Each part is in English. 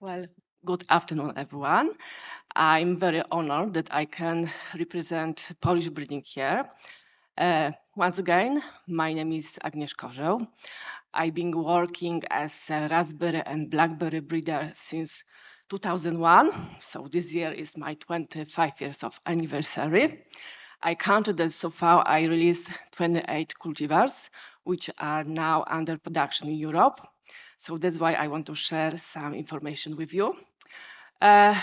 Well, good afternoon, everyone. I'm very honored that I can represent Polish breeding here. Once again, my name is Agnieska. I've been working as a raspberry and blackberry breeder since 2001. So this year is my 25 years of anniversary. I counted that so far I released 28 cultivars, which are now under production in Europe. So that's why I want to share some information with you. Uh,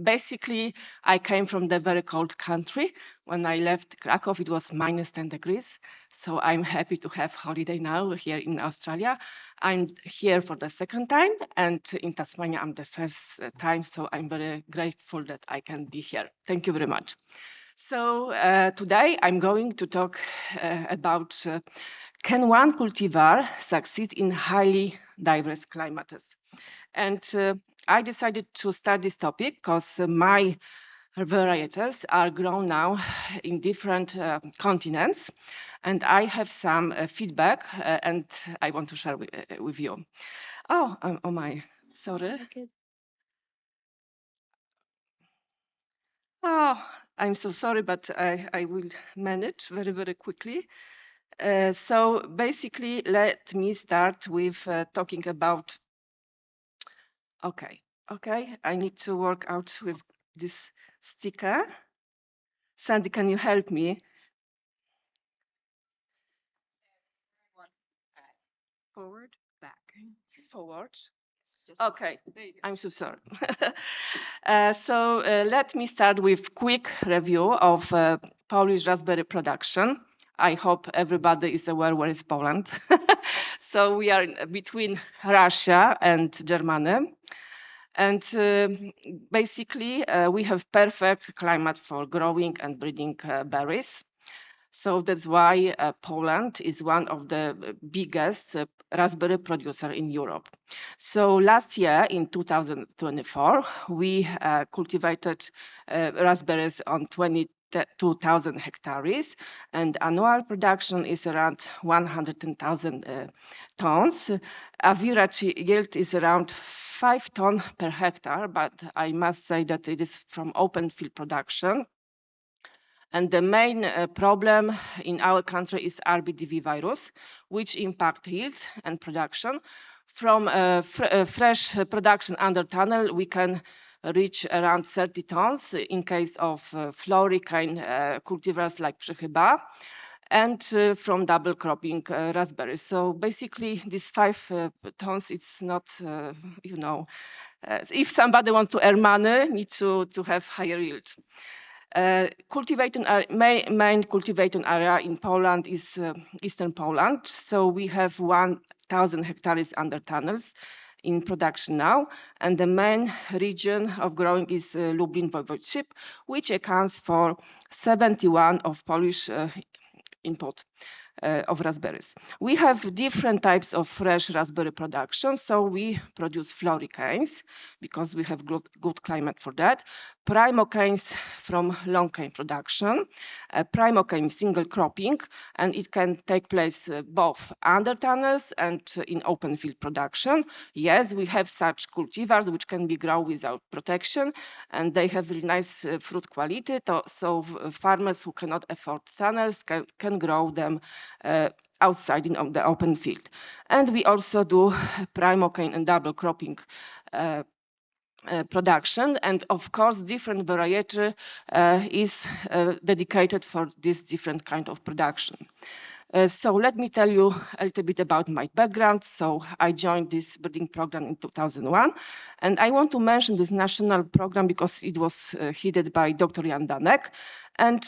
Basically, I came from the very cold country. When I left Krakow, it was minus 10 degrees. So I'm happy to have holiday now here in Australia. I'm here for the second time, and in Tasmania, I'm the first time. So I'm very grateful that I can be here. Thank you very much. So today I'm going to talk about can one cultivar succeed in highly diverse climates? And I decided to start this topic because my varieties are grown now in different continents, and I have some feedback, and I want to share with you. Oh my, sorry. Oh, I'm so sorry, but I will manage very, very quickly. So basically, let me start with talking about, okay, I need to work out with this sticker. Sandy, can you help me? Forward, back. Forward. Just Okay, there you go. I'm so sorry. So let me start with quick review of Polish raspberry production. I hope everybody is aware where is Poland. So we are between Russia and Germany. And basically, we have perfect climate for growing and breeding berries. So that's why Poland is one of the biggest raspberry producer in Europe. So last year in 2024, we cultivated raspberries on 22,000 hectares, and annual production is around 110,000 tons. Average yield is around 5 tons per hectare, but I must say that it is from open field production. And the main problem in our country is RBDV virus, which impact yields and production. From fresh production under tunnel, we can reach around 30 tons in case of floricane cultivars like Przechyba, and from double cropping raspberries. So basically, these 5 tons, it's not, if somebody wants to earn money, need to have higher yield. Main cultivating area in Poland is eastern Poland. So we have 1,000 hectares under tunnels in production now. And the main region of growing is Lublin Voivodeship, which accounts for 71 of Polish input of raspberries. We have different types of fresh raspberry production. So we produce floricanes because we have good climate for that. Primocanes from long cane production. Primocane single cropping, and it can take place both under tunnels and in open field production. Yes, we have such cultivars which can be grown without protection, and they have really nice fruit quality. So farmers who cannot afford tunnels can grow them outside in the open field. And we also do primocane and double cropping production, and of course different variety is dedicated for this different kind of production. So let me tell you a little bit about my background. So I joined this breeding program in 2001, and I want to mention this national program because it was headed by Dr. Jan Danek, and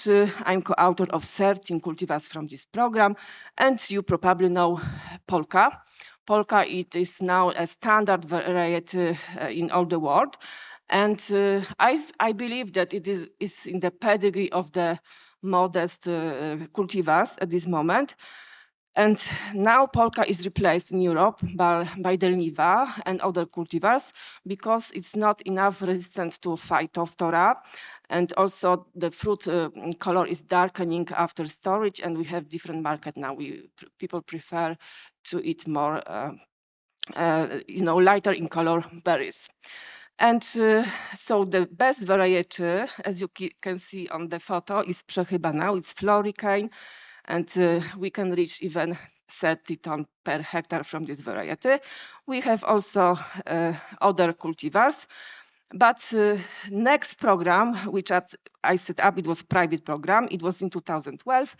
I'm co-author of 13 cultivars from this program, and you probably know Polka. Polka, it is now a standard variety in all the world. And I believe that it is in the pedigree of the modest cultivars at this moment. And now Polka is replaced in Europe by the Niva and other cultivars because it's not enough resistant to Phytophthora. And also the fruit color is darkening after storage, and we have different market now. People prefer to eat more lighter in color berries. And so the best variety, as you can see on the photo, is Przechyba now. It's floricane, and we can reach even 30 ton per hectare from this variety. We have also other cultivars. But next program, which I set up, it was private program. It was in 2012.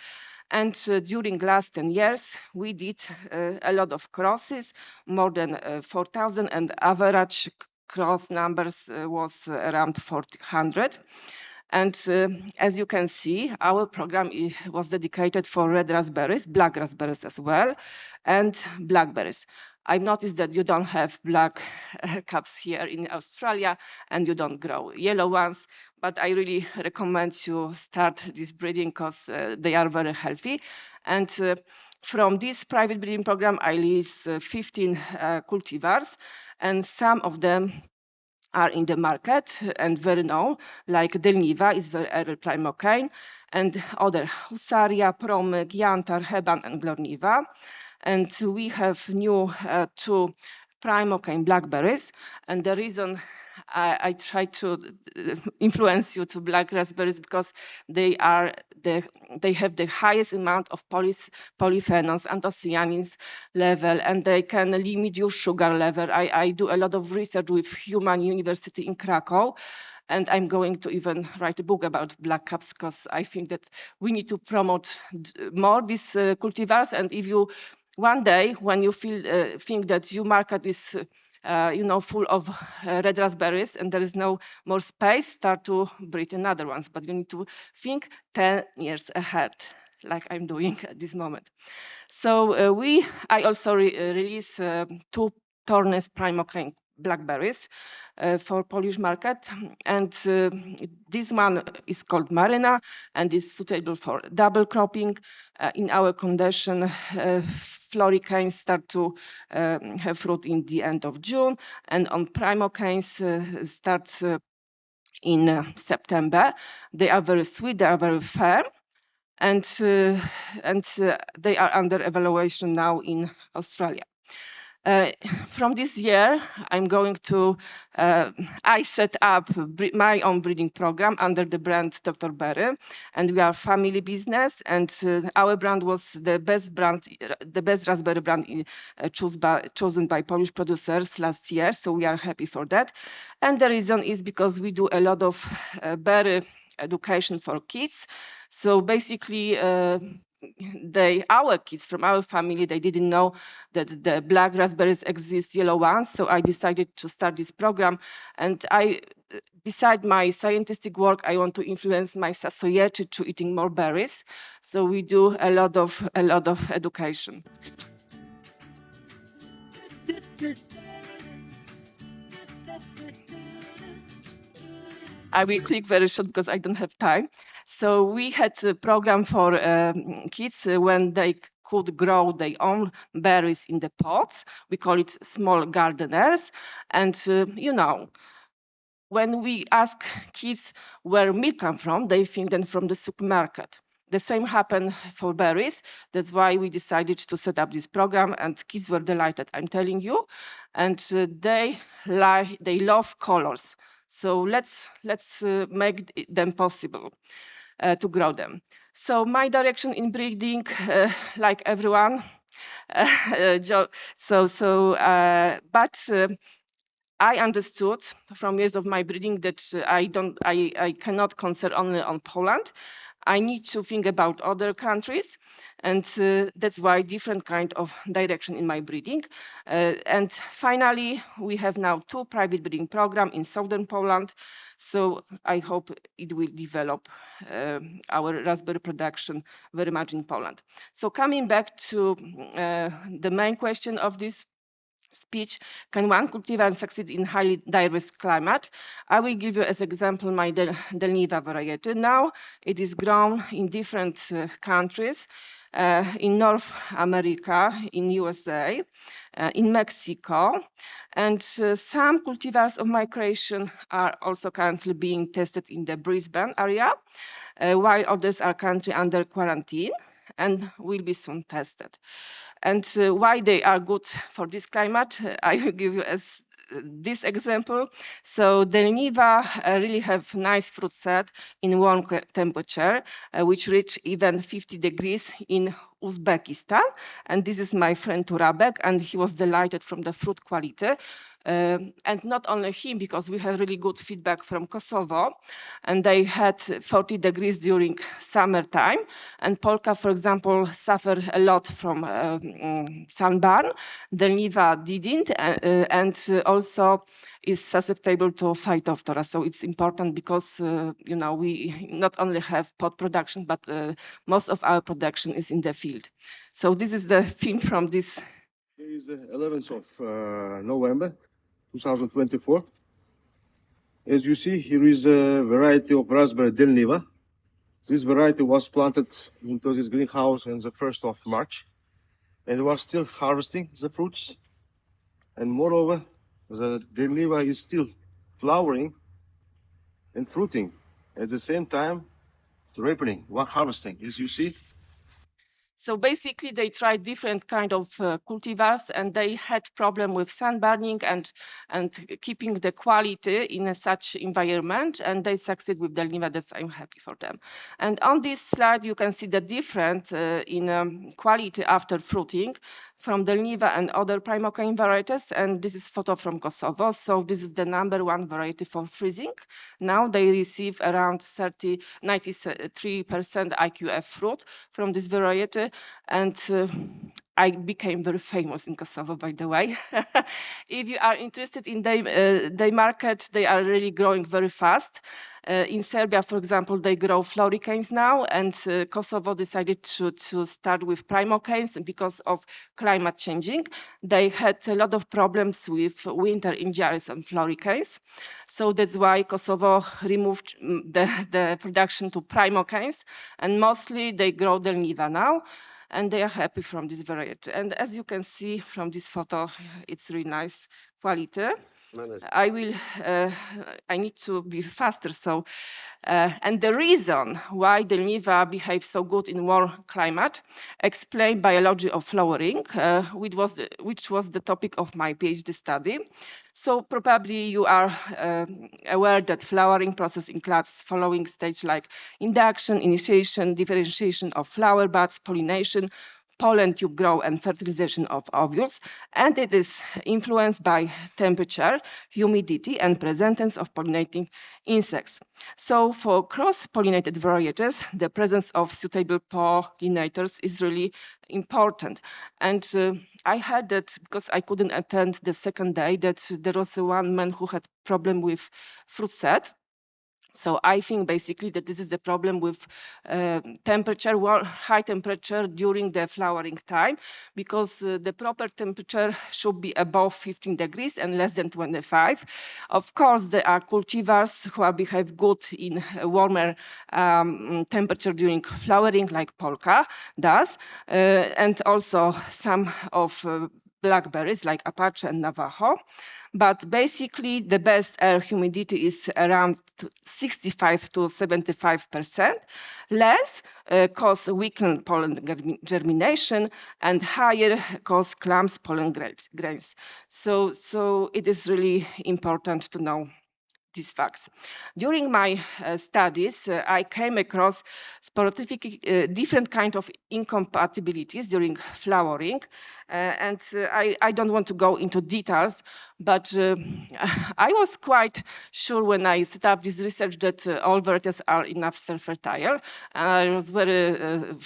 And during last 10 years, we did a lot of crosses, more than 4,000, and average cross numbers was around 400. And as you can see, our program was dedicated for red raspberries, black raspberries as well, and blackberries. I've noticed that you don't have black cups here in Australia, and you don't grow yellow ones, but I really recommend you start this breeding because they are very healthy. And from this private breeding program, I lease 15 cultivars, and some of them are in the market and very known, like Delniva is very early Primocane, and other Husaria, Promyk, Jantar, Heban, and Glorniva. And we have new 2 Primocane blackberries, and the reason I try to influence you to black raspberries because they have the highest amount of polyphenols, anthocyanins level, and they can limit your sugar level. I do a lot of research with Human University in Krakow, and I'm going to even write a book about black cups because I think that we need to promote more these cultivars. And if you one day when you think that your market is full of red raspberries and there is no more space, start to breed another ones. But you need to think 10 years ahead, like I'm doing at this moment. So I also release 2 Tornes Primocane blackberries for Polish market, and this one is called Marina and is suitable for double cropping. In our condition, floricanes start to have fruit in the end of June, and on Primocanes start in September. They are very sweet, they are very firm, and they are under evaluation now in Australia. From this year, I'm going to, I set up my own breeding program under the brand Dr. Berry, and we are family business, and our brand was the best raspberry brand chosen by Polish producers last year, so we are happy for that. And the reason is because we do a lot of berry education for kids. So basically, our kids from our family, they didn't know that the black raspberries exist, yellow ones. So I decided to start this program. And beside my scientific work, I want to influence my society to eating more berries. So we do a lot of education. I will click very short because I don't have time. So we had a program for kids when they could grow their own berries in the pots. We call it small gardeners. And when we ask kids where milk come from, they think then from the supermarket. The same happened for berries. That's why we decided to set up this program, and kids were delighted, I'm telling you. And they love colors. So let's make them possible to grow them. So my direction in breeding, like everyone, but I understood from years of my breeding that I cannot concentrate only on Poland. I need to think about other countries, and that's why different kind of direction in my breeding. And finally, we have now 2 private breeding program in southern Poland. So I hope it will develop our raspberry production very much in Poland. So coming back to the main question of this speech, can one cultivar succeed in highly diverse climate? I will give you as example my Delniva variety. Now it is grown in different countries, in North America, in USA, in Mexico, and some cultivars of my creation are also currently being tested in the Brisbane area, while others are currently under quarantine. and will be soon tested. And why they are good for this climate, I will give you as this example. So the Niva really have nice fruit set in warm temperature, which reach even 50 degrees in Uzbekistan. And this is my friend Turabek, and he was delighted from the fruit quality. And not only him, because we have really good feedback from Kosovo, and they had 40 degrees during summertime. And Polka, for example, suffered a lot from sunburn. The Niva didn't, and also is susceptible to phytophthora. So it's important because we not only have pot production, but most of our production is in the field. So this is the film from this. Here is the 11th of November 2024. As you see, here is a variety of raspberry Del Niva. This variety was planted into this greenhouse on the 1st of March, and was still harvesting the fruits. And moreover, the Del Niva is still flowering and fruiting. At the same time, it's ripening, harvesting, as you see. So basically, they tried different kind of cultivars, and they had problem with sunburning and keeping the quality in such environment, and they succeed with Del Niva. That's I'm happy for them. And on this slide, you can see the difference in quality after fruiting from Del Niva and other primocane varieties. And this is photo from Kosovo. So this is the #1 variety for freezing. Now they receive around 93% IQF fruit from this variety, and I became very famous in Kosovo, by the way. If you are interested in their market, they are really growing very fast. In Serbia, for example, they grow floricanes now, and Kosovo decided to start with primocanes because of climate changing. They had a lot of problems with winter injuries on floricanes. So that's why Kosovo removed the production to primocanes, and mostly they grow Del Niva now, and they are happy from this variety. And as you can see from this photo, it's really nice quality. I need to be faster. So, and the reason why the Niva behaves so good in warm climate explain biology of flowering, which was the topic of my PhD study. So probably you are aware that flowering process includes following stage like induction, initiation, differentiation of flower buds, pollination, pollen tube growth, and fertilization of ovules, and it is influenced by temperature, humidity, and presence of pollinating insects. So for cross-pollinated varieties, the presence of suitable pollinators is really important. And I heard that because I couldn't attend the second day, that there was one man who had problem with fruit set. So I think basically that this is the problem with temperature, high temperature during the flowering time, because the proper temperature should be above 15 degrees and less than 25. Of course, there are cultivars who behave good in a warmer temperature during flowering, like Polka does, and also some of blackberries like Apache and Navajo. But basically, the best air humidity is around 65 to 75%. Less cause weakened pollen germination, and higher cause clumps pollen grains. So it is really important to know these facts. During my studies, I came across specific different kind of incompatibilities during flowering, and I don't want to go into details, but I was quite sure when I set up this research that all varieties are enough self-fertile. I was very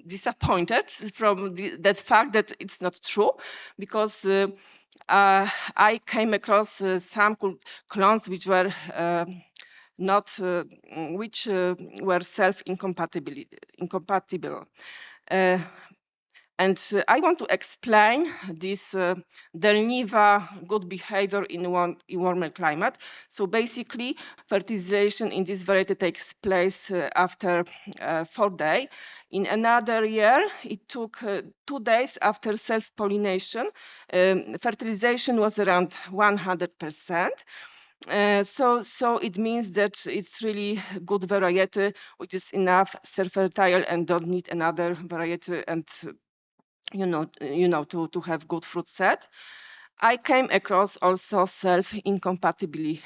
disappointed from that fact that it's not true, because I came across some clones which were not, which were incompatible. And I want to explain this Del Niva good behavior in warmer climate. So basically, fertilization in this variety takes place after 4 days. In another year, it took 2 days after self-pollination. Fertilization was around 100%. So it means that it's really good variety, which is enough self-fertile and don't need another variety and to have good fruit set. I came across also self-incompatibility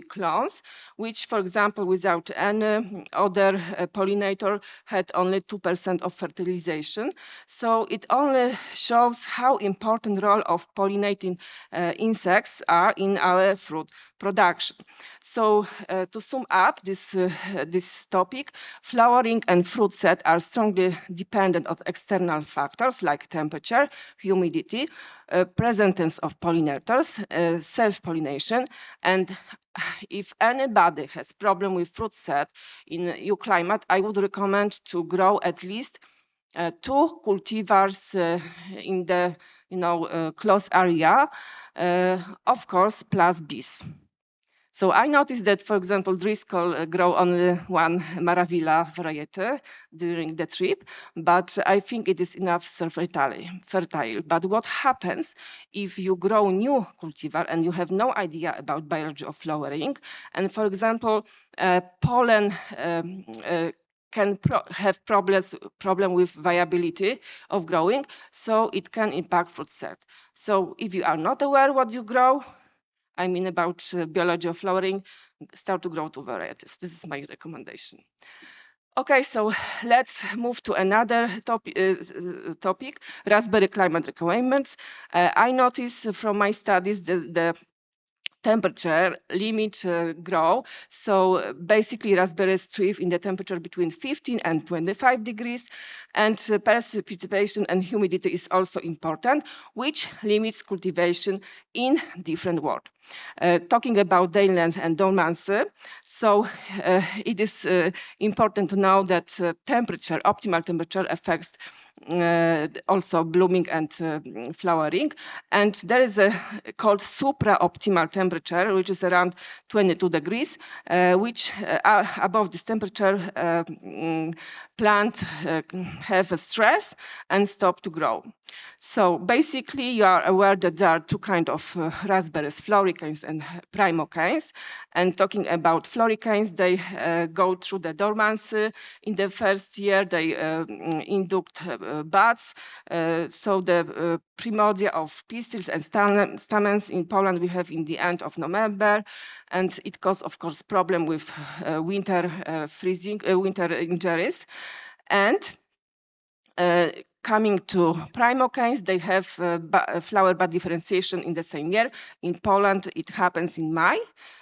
clones, which, for example, without any other pollinator had only 2% of fertilization. So it only shows how important role of pollinating insects are in our fruit production. So to sum up this topic, flowering and fruit set are strongly dependent on external factors like temperature, humidity, presence of pollinators, self-pollination, and if anybody has problem with fruit set in EU climate, I would recommend to grow at least 2 cultivars in the close area, of course, plus bees. So I noticed that, for example, Driscoll grow only one Maravilla variety during the trip, but I think it is enough fertile. But what happens if you grow new cultivar and you have no idea about biology of flowering? And for example, pollen can have problem with viability of growing, so it can impact fruit set. So if you are not aware what you grow, I mean about biology of flowering, start to grow two varieties. This is my recommendation. Okay, so let's move to another topic, raspberry climate requirements. I noticed from my studies the temperature limit grow. So basically raspberries thrive in the temperature between 15 and 25 degrees, and precipitation and humidity is also important, which limits cultivation in different world. Talking about dayland and dormancy, so it is important to know that optimal temperature affects also blooming and flowering. And there is a called supra-optimal temperature, which is around 22 degrees, which above this temperature, plant have a stress and stop to grow. So basically, you are aware that there are two kinds of raspberries, floricines and primocines. And talking about floricines, they go through the dormancy. In the first year, they induct buds. So the primordia of pistils and stamens in Poland we have in the end of November. And it causes, of course, problem with winter freezing, winter injuries. And coming to primocines, they have flower bud differentiation in the same year. In Poland, it happens in May.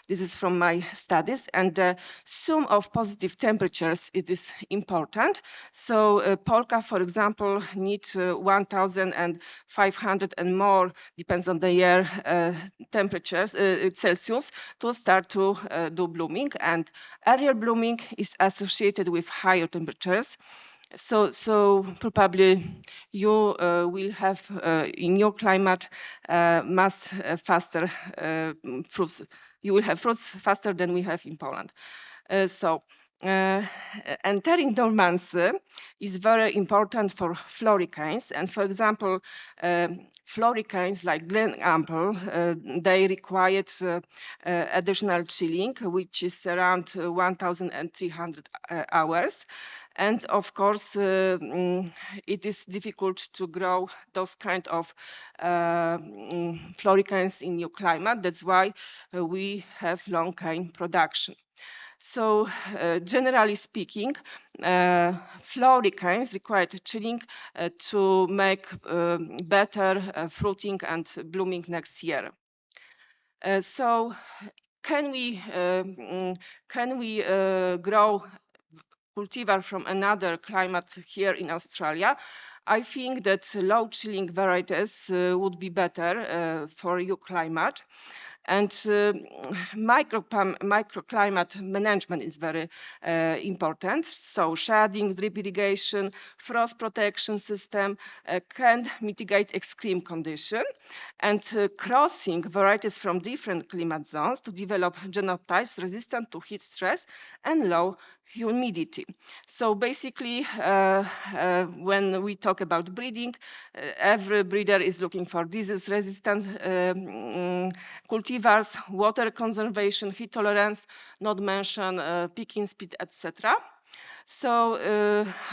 This is from my studies. And the sum of positive temperatures, it is important. So polka, for example, needs 1,500 and more, depends on the year, temperatures, Celsius, to start to do blooming. And earlier blooming is associated with higher temperatures. So probably you will have in your climate much faster fruits. You will have fruits faster than we have in Poland. Entering dormancy is very important for floricines. And for example, floricines like Glen Ample, they required additional chilling, which is around 1,300 hours. And of course, it is difficult to grow those kind of floricines in new climate. That's why we have long cane production. So generally speaking, floricines require chilling to make better fruiting and blooming next year. So can we grow cultivar from another climate here in Australia? I think that low chilling varieties would be better for your climate. And microclimate management is very important. So shading, drip irrigation, frost protection system can mitigate extreme condition. And crossing varieties from different climate zones to develop genotypes resistant to heat stress and low humidity. So basically, when we talk about breeding, every breeder is looking for disease-resistant cultivars, water conservation, heat tolerance, not mention picking speed, etc. So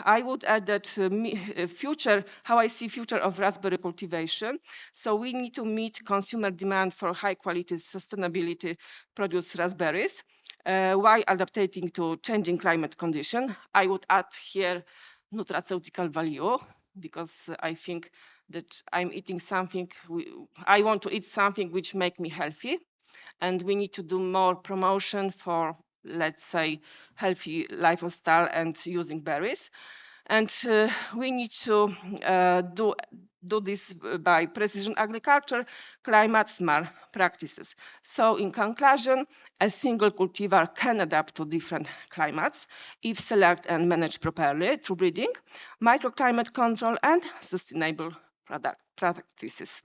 I would add that how I see future of raspberry cultivation. So we need to meet consumer demand for high quality sustainability produced raspberries while adapting to changing climate condition. I would add here nutraceutical value because I think that I'm eating something, I want to eat something which make me healthy, and we need to do more promotion for, let's say, healthy lifestyle and using berries. And we need to do this by precision agriculture, climate smart practices. So in conclusion, a single cultivar can adapt to different climates if select and managed properly through breeding, microclimate control, and sustainable practices.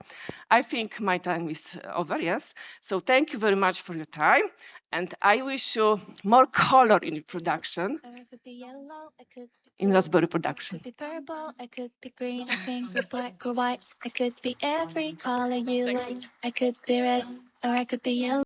I think my time is over, yes. So thank you very much for your time. And I wish you more color in production. Or I could be yellow, I could be In blue, raspberry I production. could be purple, I could be green or pink or black or white. I could be every color you like. I could be red or I could be yellow.